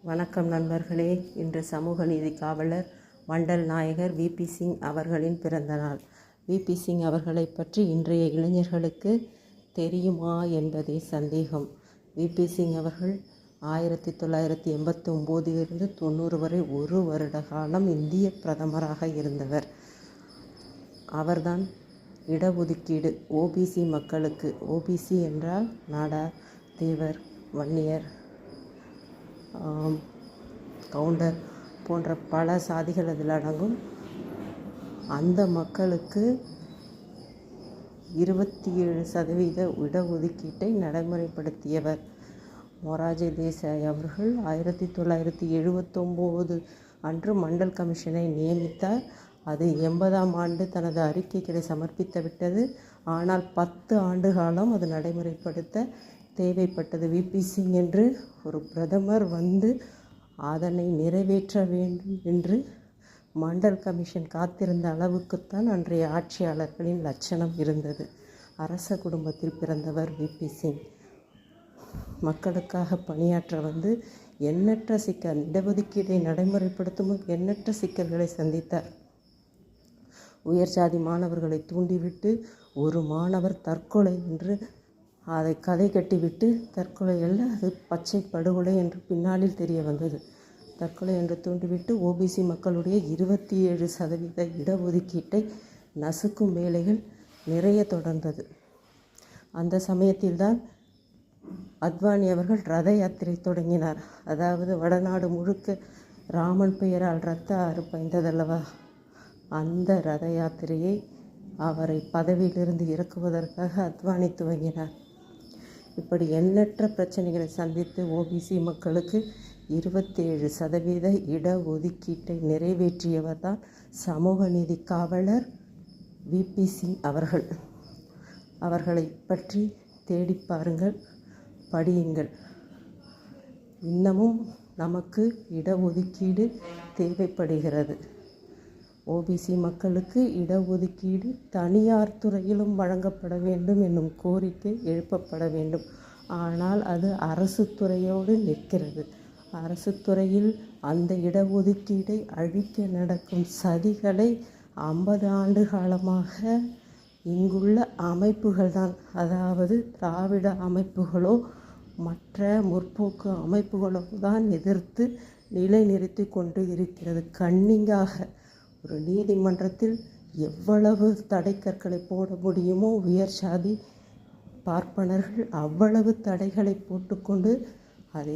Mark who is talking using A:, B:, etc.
A: வணக்கம் நண்பர்களே. இன்று சமூக நீதி காவலர் மண்டல் நாயகர் வி.பி. சிங் அவர்களின் பிறந்தநாள். வி.பி. சிங் அவர்களை பற்றி இன்றைய இளைஞர்களுக்கு தெரியுமா என்பதே சந்தேகம். வி.பி. சிங் அவர்கள் 1989 90 வரை 1 வருட காலம் இந்திய பிரதமராக இருந்தவர். அவர்தான் இடஒதுக்கீடு ஓபிசி மக்களுக்கு, ஓபிசி என்றால் நாடார், தேவர், வன்னியர், கவுண்டர் போன்ற பல சாதிகள் அதில் அடங்கும். அந்த மக்களுக்கு 27% இடஒதுக்கீட்டை நடைமுறைப்படுத்தியவர் மொரார்ஜி தேசாய் அவர்கள். 1979 அன்று மண்டல் கமிஷனை நியமித்தார். அது 80ஆம் ஆண்டு தனது அறிக்கைகளை சமர்ப்பித்து விட்டது. ஆனால் 10 ஆண்டு காலம் அது நடைமுறைப்படுத்த தேவைப்பட்டது. வி.பி. சிங் என்று ஒரு பிரதமர் வந்து அதனை நிறைவேற்ற வேண்டும் என்று மண்டல் கமிஷன் காத்திருந்த அளவுக்குத்தான் அன்றைய ஆட்சியாளர்களின் லட்சணம் இருந்தது. அரச குடும்பத்தில் பிறந்தவர் வி.பி. சிங். மக்களுக்காக பணியாற்ற வந்து எண்ணற்ற இடஒதுக்கீட்டை நடைமுறைப்படுத்தும் எண்ணற்ற சிக்கல்களை சந்தித்தார். உயர் சாதி மாணவர்களை தூண்டிவிட்டு ஒரு மாணவர் தற்கொலை என்று அதை கதை கட்டிவிட்டு, தற்கொலை அல்ல, அது பச்சை படுகொலை என்று பின்னாளில் தெரிய வந்தது. தற்கொலை என்று தூண்டிவிட்டு ஓபிசி மக்களுடைய 27% இடஒதுக்கீட்டை நசுக்கும் வேலைகள் நிறைய தொடர்ந்தது. அந்த சமயத்தில்தான் அத்வானி அவர்கள் ரத யாத்திரை தொடங்கினார். அதாவது வடநாடு முழுக்க ராமன் பெயரால் ரத்த ஆறு பாய்ந்ததல்லவா, அந்த ரத யாத்திரையை அவரை பதவியிலிருந்து இறக்குவதற்காக அத்வானி துவங்கினார். இப்படி எண்ணற்ற பிரச்சனைகளை சந்தித்து ஓபிசி மக்களுக்கு 27% இடஒதுக்கீட்டை நிறைவேற்றியவர் தான் சமூக நீதி காவலர் வி.பி. சிங் அவர்கள். அவர்களை பற்றி தேடி பாருங்கள், படியுங்கள். இன்னமும் நமக்கு இடஒதுக்கீடு தேவைப்படுகிறது. ஓபிசி மக்களுக்கு இடஒதுக்கீடு தனியார் துறையிலும் வழங்கப்பட வேண்டும் என்னும் கோரிக்கை எழுப்பப்பட வேண்டும். ஆனால் அது அரசு துறையோடு நிற்கிறது. அரசு துறையில் அந்த இடஒதுக்கீடை அழிக்க நடக்கும் சதிகளை 50 ஆண்டு காலமாக இங்குள்ள அமைப்புகள் தான், அதாவது திராவிட அமைப்புகளோ மற்ற முற்போக்கு உமைப்புகளோ தான் எதிர்த்து நிலைநிறுத்தி கொண்டு இருக்கிறது. கண்ணிங்காக ஒரு நீதிமன்றத்தில் எவ்வளவு தடைக்கற்களை போட முடியுமோ உயர் சாதி பார்ப்பனர்கள் அவ்வளவு தடைகளை போட்டுக்கொண்டு அதை